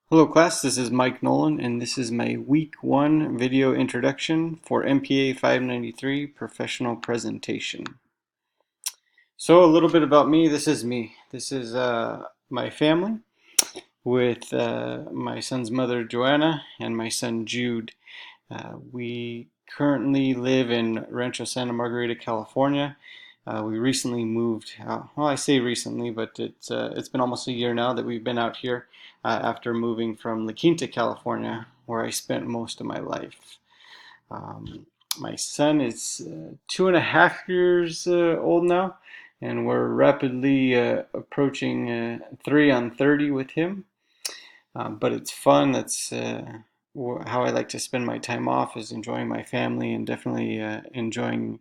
Hello class, this is Mike Nolan and this is my week 1 video introduction for MPA 593 professional presentation. So a little bit about me, this is me. This is my family with my son's mother Joanna and my son Jude. We currently live in Rancho Santa Margarita, California. We recently moved. Well, I say recently, but it's been almost a year now that we've been out here after moving from La Quinta, California, where I spent most of my life. Um, my son is 2.5 years old now, and we're rapidly approaching 3 on 30 with him. But it's fun. That's how I like to spend my time off, is enjoying my family and definitely enjoying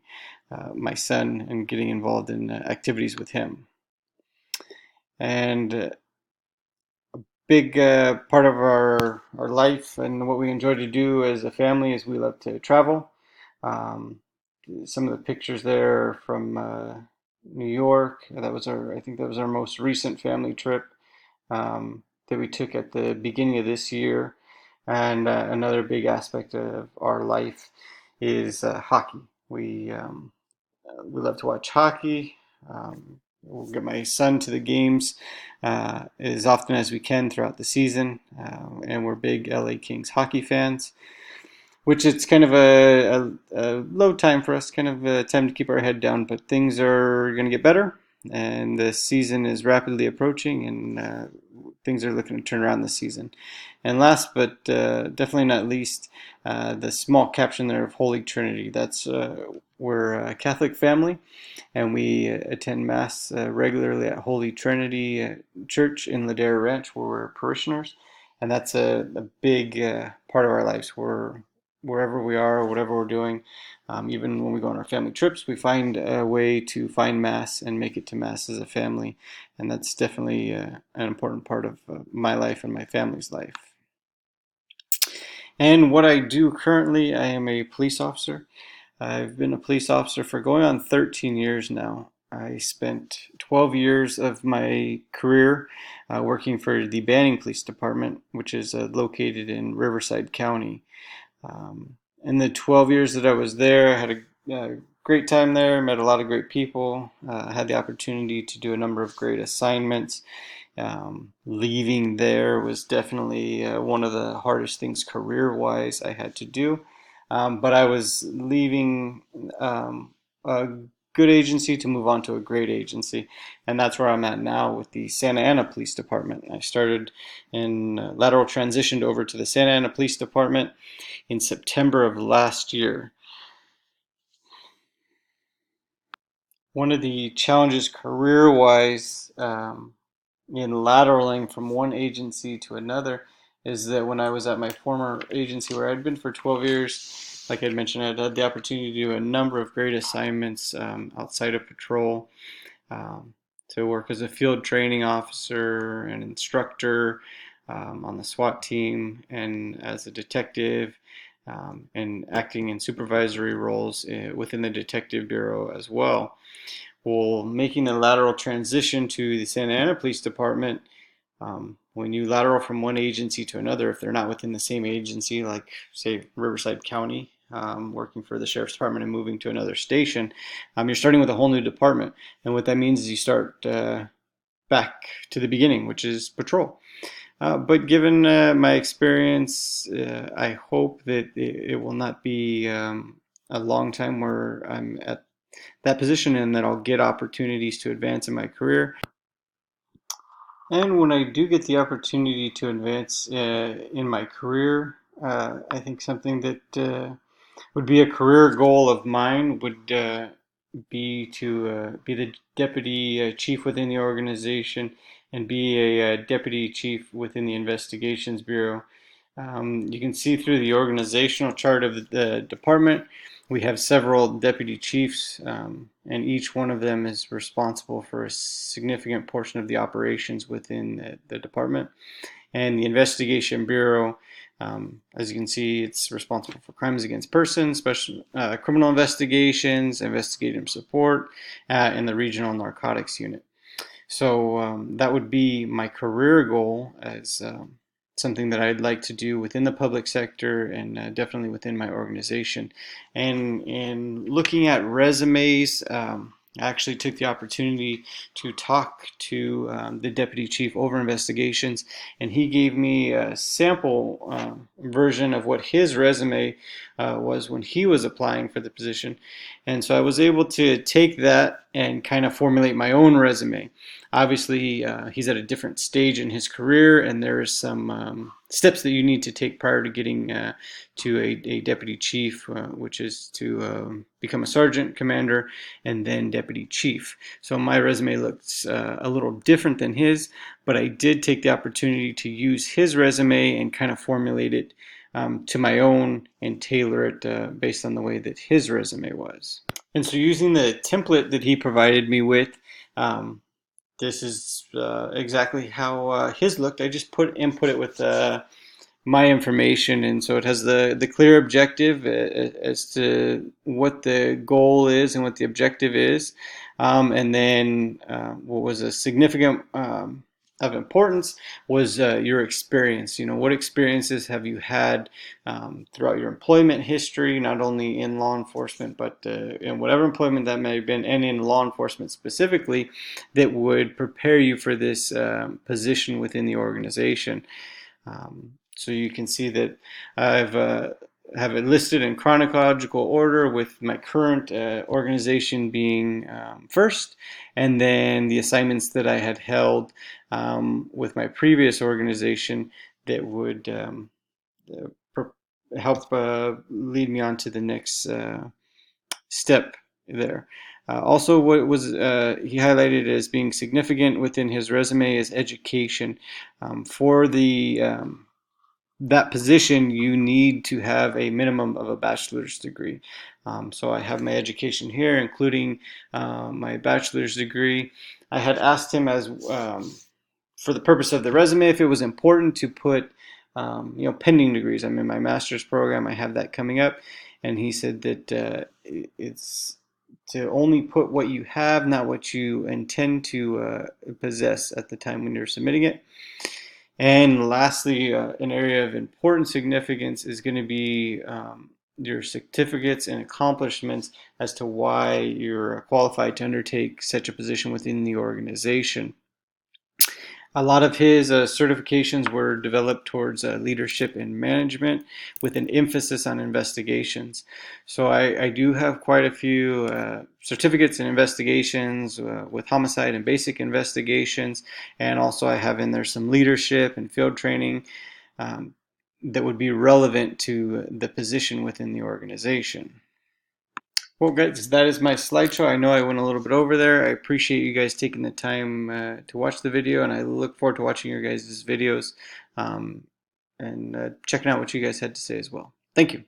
my son and getting involved in activities with him. And big part of our life and what we enjoy to do as a family is we love to travel. Um, some of the pictures there are from New York. I think that was our most recent family trip that we took at the beginning of this year. And another big aspect of our life is hockey. We love to watch hockey. We'll get my son to the games as often as we can throughout the season, and we're big LA Kings hockey fans. Which it's kind of a low time for us, kind of a time to keep our head down, but things are going to get better, and the season is rapidly approaching, and things are looking to turn around this season. And last but definitely not least, the small caption there of Holy Trinity. We're a Catholic family, and we attend Mass regularly at Holy Trinity Church in Ladera Ranch, where we're parishioners, and that's a big part of our lives. Wherever we are, whatever we're doing, even when we go on our family trips, we find a way to find Mass and make it to Mass as a family, and that's definitely an important part of my life and my family's life. And what I do currently, I am a police officer. I've been a police officer for going on 13 years now. I spent 12 years of my career working for the Banning Police Department, which is located in Riverside County. In the 12 years that I was there, I had a great time there, met a lot of great people, had the opportunity to do a number of great assignments. Leaving there was definitely one of the hardest things career-wise I had to do. But I was leaving a good agency to move on to a great agency, and that's where I'm at now with the Santa Ana Police Department. I started in lateral transitioned over to the Santa Ana Police Department in September of last year. One of the challenges career-wise in lateraling from one agency to another is that when I was at my former agency where I'd been for 12 years, like I'd mentioned, I'd had the opportunity to do a number of great assignments outside of patrol, to work as a field training officer and instructor on the SWAT team and as a detective, and acting in supervisory roles within the Detective Bureau as well. Well, making the lateral transition to the Santa Ana Police Department, when you lateral from one agency to another, if they're not within the same agency, like say Riverside County, working for the Sheriff's Department and moving to another station, you're starting with a whole new department. And what that means is you start back to the beginning, which is patrol. But given my experience, I hope that it will not be a long time where I'm at that position and that I'll get opportunities to advance in my career. And when I do get the opportunity to advance in my career, I think something that would be a career goal of mine would be to be the deputy chief within the organization and be a deputy chief within the investigations bureau. You can see through the organizational chart of the department, we have several deputy chiefs, and each one of them is responsible for a significant portion of the operations within the department. And the Investigation Bureau, as you can see, it's responsible for crimes against persons, special criminal investigations, investigative support, and the Regional Narcotics Unit. So that would be my career goal, as something that I'd like to do within the public sector and definitely within my organization. And in looking at resumes, I actually took the opportunity to talk to the deputy chief over investigations, and he gave me a sample version of what his resume was when he was applying for the position. And so I was able to take that and kind of formulate my own resume. Obviously, he's at a different stage in his career, and there's some steps that you need to take prior to getting to a deputy chief, which is to become a sergeant commander and then deputy chief. So my resume looks a little different than his, but I did take the opportunity to use his resume and kind of formulate it to my own and tailor it based on the way that his resume was. And so using the template that he provided me with, um, this is exactly how his looked. I just input it with my information, and so it has the clear objective as to what the goal is and what the objective is, and then what was a significant of importance was your experience. You know, what experiences have you had throughout your employment history, not only in law enforcement, but in whatever employment that may have been, and in law enforcement specifically, that would prepare you for this position within the organization. So you can see that I've have it listed in chronological order, with my current organization being first, and then the assignments that I had held with my previous organization that would uh, help lead me on to the next step there. Also, what was he highlighted as being significant within his resume is education. For the that position, you need to have a minimum of a bachelor's degree. So I have my education here, including my bachelor's degree. I had asked him, as for the purpose of the resume, if it was important to put pending degrees. I'm in my master's program. I have that coming up, and he said that it's to only put what you have, not what you intend to possess at the time when you're submitting it. And lastly, an area of important significance is going to be your certificates and accomplishments as to why you're qualified to undertake such a position within the organization. A lot of his certifications were developed towards leadership and management, with an emphasis on investigations. So I do have quite a few certificates in investigations with homicide and basic investigations, and also I have in there some leadership and field training um, that would be relevant to the position within the organization. Well, guys, that is my slideshow. I know I went a little bit over there. I appreciate you guys taking the time to watch the video, and I look forward to watching your guys' videos and checking out what you guys had to say as well. Thank you.